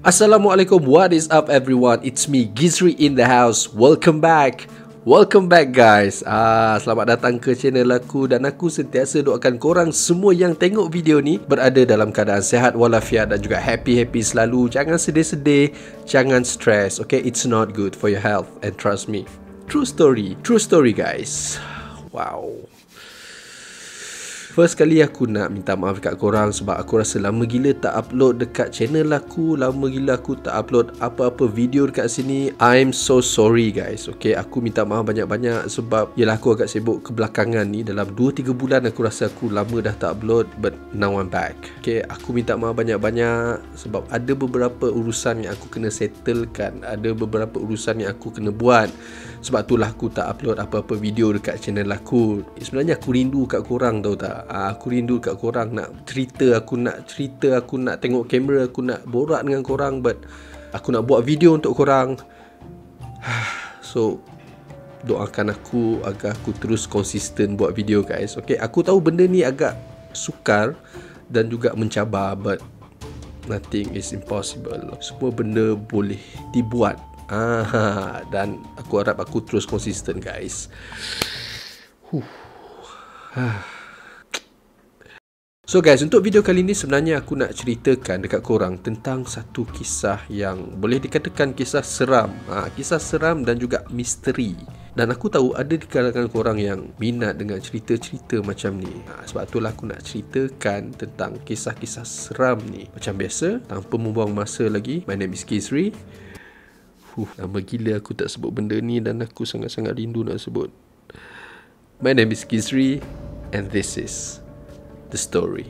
Assalamualaikum, what is up everyone? It's me, Gizri in the house. Welcome back guys. Selamat datang ke channel aku. Dan aku sentiasa doakan korang semua yang tengok video ni berada dalam keadaan sihat walafiat dan juga happy selalu. Jangan sedih-sedih, jangan stress, okay? It's not good for your health, and trust me, true story guys. Wow. First kali aku nak minta maaf dekat korang sebab aku rasa lama gila tak upload dekat channel aku. Lama gila aku tak upload apa-apa video dekat sini. I'm so sorry guys. Okay, aku minta maaf banyak-banyak sebab yelah aku agak sibuk kebelakangan ni. Dalam 2-3 bulan aku rasa aku lama dah tak upload. But now I'm back. Okay, aku minta maaf banyak-banyak sebab ada beberapa urusan yang aku kena settlekan. Ada beberapa urusan yang aku kena buat. Sebab itulah aku tak upload apa-apa video dekat channel aku. Sebenarnya aku rindu kat korang, tahu tak? Aku rindu kat korang, nak cerita, aku nak tengok kamera, aku nak borak dengan korang, but aku nak buat video untuk korang. So doakan aku agar aku terus konsisten buat video guys. Okay, aku tahu benda ni agak sukar dan juga mencabar, but nothing is impossible. Semua benda boleh dibuat. Dan aku harap aku terus konsisten guys. So guys, untuk video kali ni sebenarnya aku nak ceritakan dekat korang tentang satu kisah yang boleh dikatakan kisah seram. Kisah seram dan juga misteri. Dan aku tahu ada di kalangan korang yang minat dengan cerita-cerita macam ni. Sebab itulah aku nak ceritakan tentang kisah-kisah seram ni. Macam biasa, tanpa membuang masa lagi, my name is Gizri. Lama gila aku tak sebut benda ni dan aku sangat-sangat rindu nak sebut. My name is Gizri and this is the story.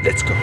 Let's go.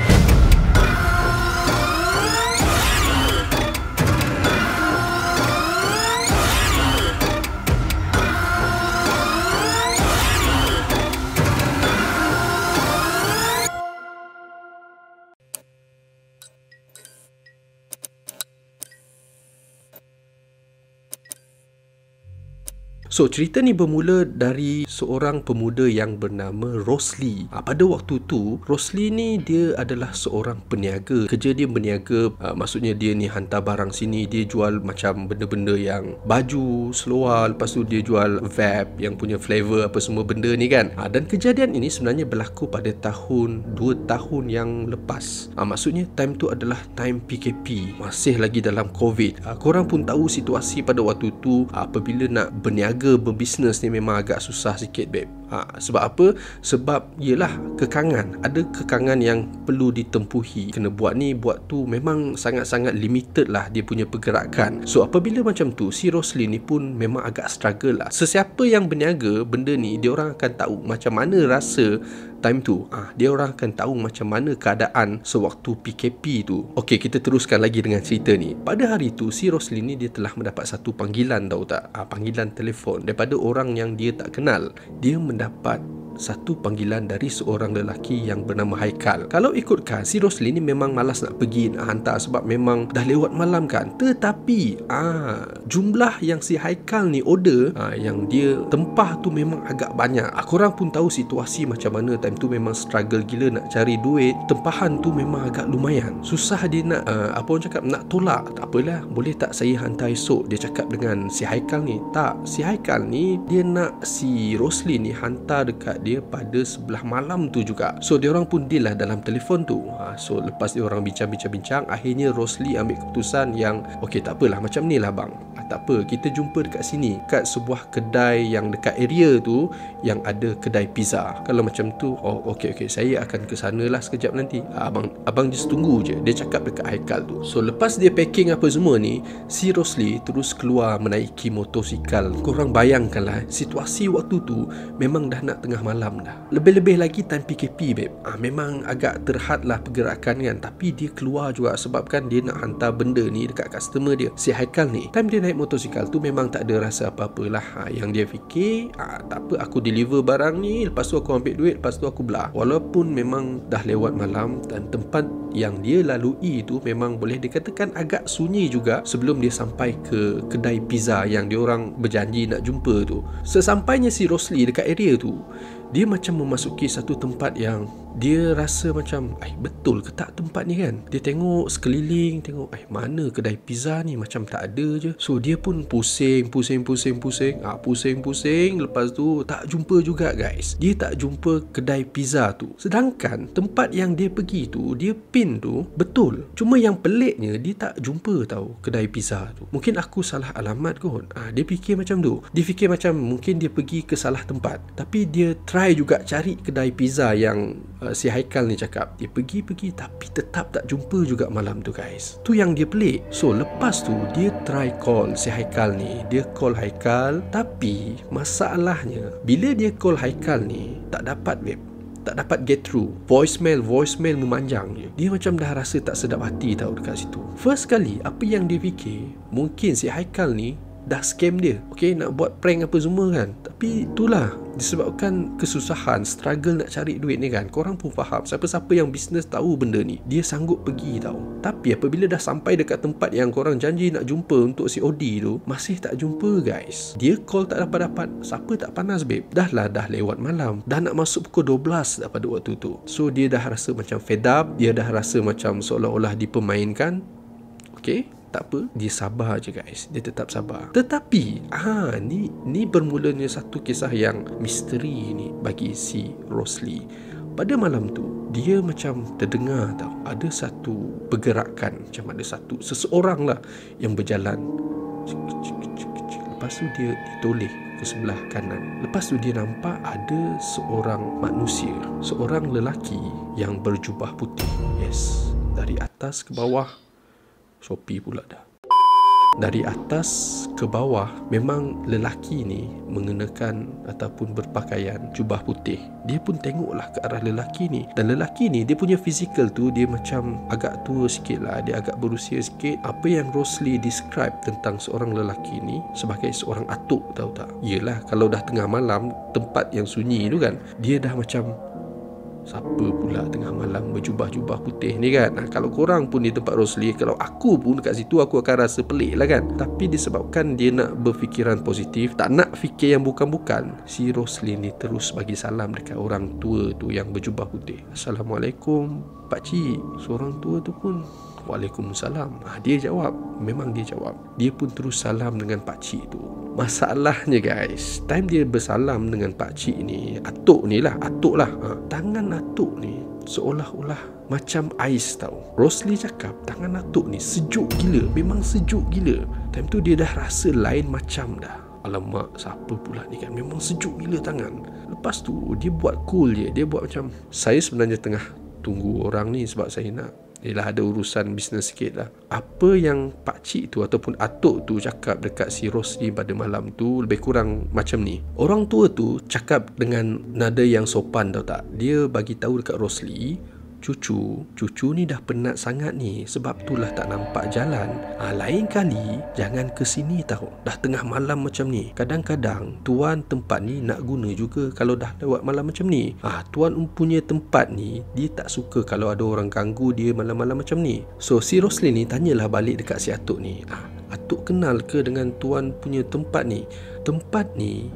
So, cerita ni bermula dari seorang pemuda yang bernama Rosli. Pada waktu tu, Rosli ni dia adalah seorang peniaga. Kerja dia berniaga, maksudnya dia ni hantar barang sini. Dia jual macam benda-benda yang baju, seluar. Lepas tu dia jual vape yang punya flavor apa semua benda ni kan. Dan kejadian ini sebenarnya berlaku pada 2 tahun yang lepas. Maksudnya time tu adalah time PKP. Masih lagi dalam COVID. Korang pun tahu situasi pada waktu tu, apabila nak berniaga, berbisnes ni memang agak susah sikit babe. Sebab apa? Sebab yelah kekangan. Ada kekangan yang perlu ditempuhi. Kena buat ni, buat tu. Memang sangat-sangat limited lah dia punya pergerakan. So apabila macam tu, si Rosli ni pun memang agak struggle lah. Sesiapa yang berniaga benda ni, dia orang akan tahu macam mana rasa time tu. Dia orang akan tahu macam mana keadaan sewaktu PKP tu. Okey, kita teruskan lagi dengan cerita ni. Pada hari tu, si Rosli ni dia telah mendapat satu panggilan, tahu tak? Panggilan telefon daripada orang yang dia tak kenal. Dia mendapat satu panggilan dari seorang lelaki yang bernama Haikal. Kalau ikutkan, si Rosli ni memang malas nak pergi nak hantar sebab memang dah lewat malam kan. Tetapi jumlah yang si Haikal ni order, yang dia tempah tu memang agak banyak. Korang pun tahu situasi macam mana time tu, memang struggle gila nak cari duit. Tempahan tu memang agak lumayan. Susah dia nak apa orang cakap, nak tolak. Tak apalah, boleh tak saya hantar esok? Dia cakap dengan si Haikal ni. Tak, si Haikal ni dia nak si Rosli ni hantar dekat dia pada sebelah malam tu juga. So diorang pun deal lah dalam telefon tu. So lepas diorang bincang-bincang, akhirnya Rosli ambil keputusan yang okey, tak apalah, macam ni lah bang, tak apa, kita jumpa dekat sini, kat sebuah kedai yang dekat area tu yang ada kedai pizza. Kalau macam tu, okey, saya akan ke sana lah sekejap nanti. Abang just tunggu je, dia cakap dekat Haikal tu. So lepas dia packing apa semua ni, si Rosli terus keluar menaiki motosikal. Korang bayangkanlah situasi waktu tu memang dah nak tengah malam dah. Lebih-lebih lagi time PKP babe. Memang agak terhad lah pergerakan kan. Tapi dia keluar juga sebabkan dia nak hantar benda ni dekat customer dia, si Haikal ni. Time dia naik motosikal tu memang tak ada rasa apa-apalah. Yang dia fikir, tak apa, aku deliver barang ni, lepas tu aku ambil duit, lepas tu aku belah. Walaupun memang dah lewat malam dan tempat yang dia lalui itu memang boleh dikatakan agak sunyi juga sebelum dia sampai ke kedai pizza yang diorang berjanji nak jumpa tu. Sesampainya si Rosli dekat area tu, dia macam memasuki satu tempat yang dia rasa macam betul ke tak tempat ni kan. Dia tengok sekeliling, tengok mana kedai pizza ni, macam tak ada je. So dia pun pusing. Lepas tu tak jumpa juga guys. Dia tak jumpa kedai pizza tu. Sedangkan tempat yang dia pergi tu, dia pin tu betul. Cuma yang peliknya dia tak jumpa tahu kedai pizza tu. Mungkin aku salah alamat kot. Dia fikir macam tu. Dia fikir macam mungkin dia pergi ke salah tempat. Tapi dia try juga cari kedai pizza yang si Haikal ni cakap. Dia pergi tapi tetap tak jumpa juga malam tu guys. Tu yang dia pelik. So lepas tu dia try call si Haikal ni. Dia call Haikal, tapi masalahnya bila dia call Haikal ni tak dapat get through. Voicemail memanjang je. Dia macam dah rasa tak sedap hati tau dekat situ. First kali apa yang dia fikir, mungkin si Haikal ni dah scam dia. Okay, nak buat prank apa semua kan. Tapi itulah, disebabkan kesusahan, struggle nak cari duit ni kan. Korang pun faham, siapa-siapa yang bisnes tahu benda ni, dia sanggup pergi tau. Tapi apabila dah sampai dekat tempat yang korang janji nak jumpa untuk COD tu, masih tak jumpa guys. Dia call tak dapat. Siapa tak panas babe? Dah lewat malam. Dah nak masuk pukul 12 dah pada waktu tu. So dia dah rasa macam fed up. Dia dah rasa macam seolah-olah dipermainkan. Okay, tak apa, dia sabar je guys. Dia tetap sabar. Tetapi ni bermulanya satu kisah yang misteri ni bagi si Rosli. Pada malam tu dia macam terdengar tau, ada satu pergerakan, macam ada seseorang lah yang berjalan. Lepas tu dia ditoleh ke sebelah kanan. Lepas tu dia nampak ada seorang manusia, seorang lelaki yang berjubah putih. Yes, dari atas ke bawah. Shopee pula dah. Dari atas ke bawah memang lelaki ni mengenakan ataupun berpakaian jubah putih. Dia pun tengoklah ke arah lelaki ni. Dan lelaki ni dia punya fizikal tu dia macam agak tua sikit lah. Dia agak berusia sikit. Apa yang Rosli describe tentang seorang lelaki ni sebagai seorang atuk, tahu tak? Yelah, kalau dah tengah malam, tempat yang sunyi tu kan, dia dah macam siapa pula tengah malam berjubah-jubah putih ni kan. Kalau korang pun di tempat Rosli, kalau aku pun dekat situ, aku akan rasa pelik lah kan. Tapi disebabkan dia nak berfikiran positif, tak nak fikir yang bukan-bukan, si Rosli ni terus bagi salam dekat orang tua tu yang berjubah putih. Assalamualaikum pakcik. Seorang tua tu pun Waalaikumsalam. Dia jawab. Memang dia jawab. Dia pun terus salam dengan pakcik tu. Masalahnya guys, time dia bersalam dengan pakcik ni, atuk lah, tangan atuk ni seolah-olah macam ais tau. Rosli cakap tangan atuk ni sejuk gila. Memang sejuk gila. Time tu dia dah rasa lain macam dah. Alamak, siapa pula ni kan, memang sejuk gila tangan. Lepas tu dia buat cool je. Dia buat macam, saya sebenarnya tengah tunggu orang ni sebab saya nak ada urusan bisnes sikit lah. Apa yang pakcik tu ataupun atuk tu cakap dekat si Rosli pada malam tu lebih kurang macam ni. Orang tua tu cakap dengan nada yang sopan, tau tak? Dia bagi tahu dekat Rosli, Cucu ni dah penat sangat ni, sebab itulah tak nampak jalan. Lain kali jangan ke sini tahu. Dah tengah malam macam ni. Kadang-kadang tuan tempat ni nak guna juga kalau dah lewat malam macam ni. Tuan punya tempat ni dia tak suka kalau ada orang ganggu dia malam-malam macam ni. So si Rosli ni tanyalah balik dekat si atuk ni, atuk kenal ke dengan tuan punya tempat ni? Tempat ni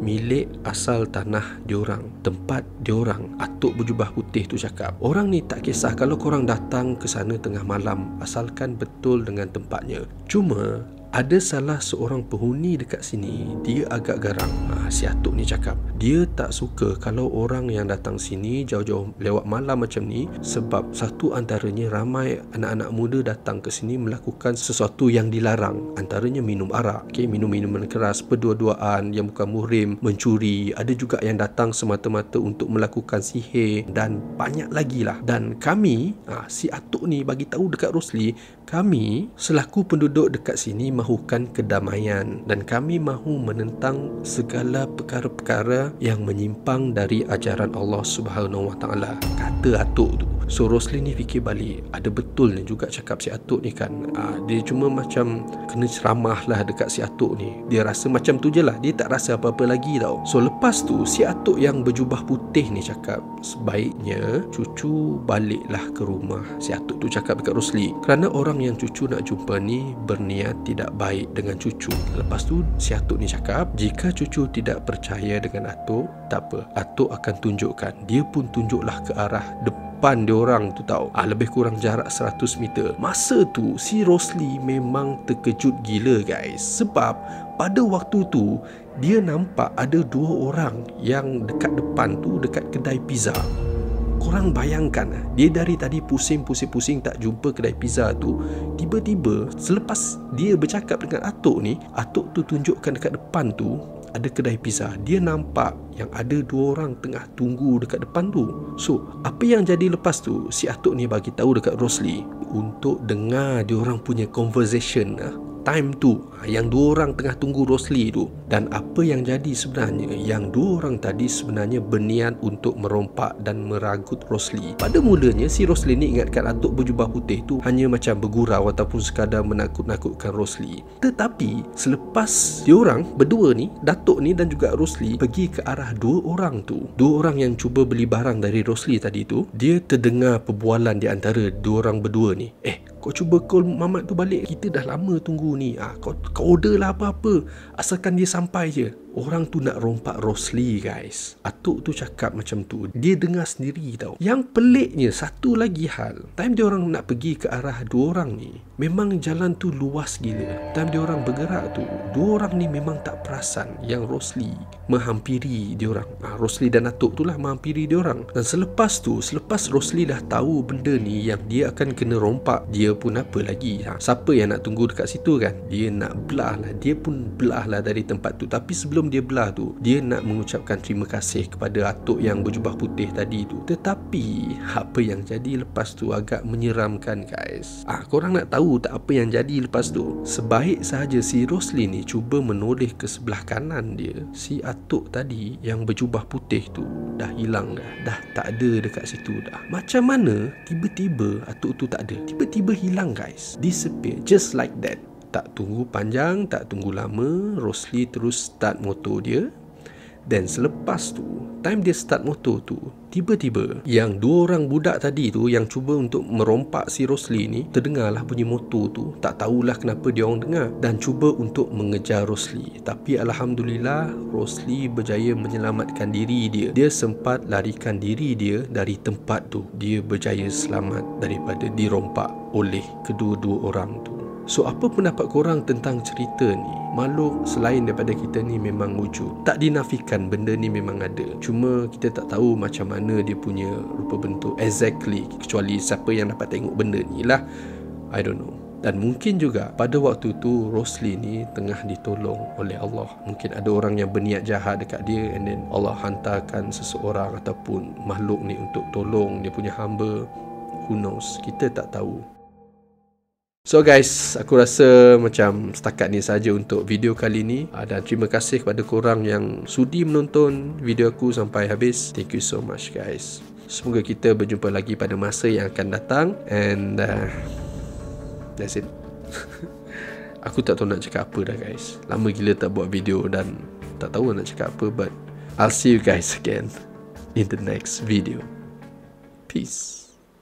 milik asal tanah diorang, tempat diorang. Atuk berjubah putih tu cakap, orang ni tak kisah kalau korang datang ke sana tengah malam, asalkan betul dengan tempatnya. Cuma ada salah seorang penghuni dekat sini, dia agak garang. Si atuk ni cakap, dia tak suka kalau orang yang datang sini jauh-jauh lewat malam macam ni, sebab satu antaranya ramai anak-anak muda datang ke sini melakukan sesuatu yang dilarang. Antaranya minum arak, minum minuman keras, berdua-duaan yang bukan muhrim, mencuri. Ada juga yang datang semata-mata untuk melakukan sihir dan banyak lagi lah. Dan kami, si atuk ni bagi tahu dekat Rosli, kami selaku penduduk dekat sini mahukan kedamaian dan kami mahu menentang segala perkara-perkara yang menyimpang dari ajaran Allah Subhanahu Wa Taala, kata atuk tu. So Rosli ni fikir balik, ada betulnya juga cakap si atuk ni kan. Dia cuma macam kena ceramah lah dekat si atuk ni. Dia rasa macam tu je lah, dia tak rasa apa-apa lagi tau. So lepas tu si atuk yang berjubah putih ni cakap, sebaiknya cucu baliklah ke rumah. Si atuk tu cakap dekat Rosli, kerana orang yang cucu nak jumpa ni berniat tidak tak baik dengan cucu. Lepas tu si atuk ni cakap, jika cucu tidak percaya dengan atuk, tak apa, atuk akan tunjukkan. Dia pun tunjuklah ke arah depan diorang tu tahu. Lebih kurang jarak 100 meter. Masa tu si Rosli memang terkejut gila guys. Sebab pada waktu tu dia nampak ada 2 orang yang dekat depan tu, dekat kedai pizza. Korang bayangkan, dia dari tadi pusing tak jumpa kedai pizza tu. Tiba-tiba selepas dia bercakap dengan atuk ni, atuk tu tunjukkan dekat depan tu ada kedai pizza. Dia nampak yang ada 2 orang tengah tunggu dekat depan tu. So apa yang jadi lepas tu, si atuk ni bagi tahu dekat Rosli untuk dengar dia orang punya conversation time tu, yang 2 orang tengah tunggu Rosli tu. Dan apa yang jadi sebenarnya, yang 2 orang tadi sebenarnya berniat untuk merompak dan meragut Rosli. Pada mulanya si Rosli ni ingatkan atuk berjubah putih tu hanya macam bergurau ataupun sekadar menakut-nakutkan Rosli. Tetapi selepas diorang berdua ni, datuk ni dan juga Rosli, pergi ke arah 2 orang tu, 2 orang yang cuba beli barang dari Rosli tadi tu, dia terdengar perbualan di antara 2 orang berdua ni. Kau cuba call Mamat tu balik, kita dah lama tunggu ni. Kau order lah apa-apa, asalkan dia sampai je. Orang tu nak rompak Rosli guys. Atuk tu cakap macam tu, dia dengar sendiri tau. Yang peliknya satu lagi hal, time dia orang nak pergi ke arah 2 orang ni, memang jalan tu luas gila. Time dia orang bergerak tu, 2 orang ni memang tak perasan yang Rosli menghampiri dia orang. Rosli dan atuk tu lah menghampiri dia orang. Dan selepas tu, selepas Rosli dah tahu benda ni yang dia akan kena rompak, dia pun apa lagi, siapa yang nak tunggu dekat situ kan, dia nak belah lah. Dia pun belah lah dari tempat tu. Tapi sebelum dia belah tu, dia nak mengucapkan terima kasih kepada atuk yang berjubah putih tadi tu. Tetapi apa yang jadi lepas tu agak menyeramkan guys. Korang nak tahu tak apa yang jadi lepas tu? Sebaik sahaja si Rosli ni cuba menoleh ke sebelah kanan dia, si atuk tadi yang berjubah putih tu dah hilang dah tak ada dekat situ dah. Macam mana tiba-tiba atuk tu tak ada, tiba-tiba hilang guys, disappear just like that. Tak tunggu panjang, tak tunggu lama, Rosli terus start motor dia. Dan selepas tu, time dia start motor tu, tiba-tiba yang 2 orang budak tadi tu yang cuba untuk merompak si Rosli ni, terdengarlah bunyi motor tu. Tak tahulah kenapa dia orang dengar, dan cuba untuk mengejar Rosli. Tapi Alhamdulillah, Rosli berjaya menyelamatkan diri dia. Dia sempat larikan diri dia dari tempat tu. Dia berjaya selamat daripada dirompak oleh kedua-dua orang tu. So apa pendapat korang tentang cerita ni? Makhluk selain daripada kita ni memang wujud. Tak dinafikan benda ni memang ada. Cuma kita tak tahu macam mana dia punya rupa bentuk exactly, kecuali siapa yang dapat tengok benda ni lah. I don't know. Dan mungkin juga pada waktu tu Rosli ni tengah ditolong oleh Allah. Mungkin ada orang yang berniat jahat dekat dia, and then Allah hantarkan seseorang ataupun makhluk ni untuk tolong dia punya hamba. Who knows? Kita tak tahu. So guys, aku rasa macam setakat ni saja untuk video kali ni. Dan terima kasih kepada korang yang sudi menonton video aku sampai habis. Thank you so much guys. Semoga kita berjumpa lagi pada masa yang akan datang. And that's it. Aku tak tahu nak cakap apa dah guys. Lama gila tak buat video dan tak tahu nak cakap apa. But I'll see you guys again in the next video. Peace.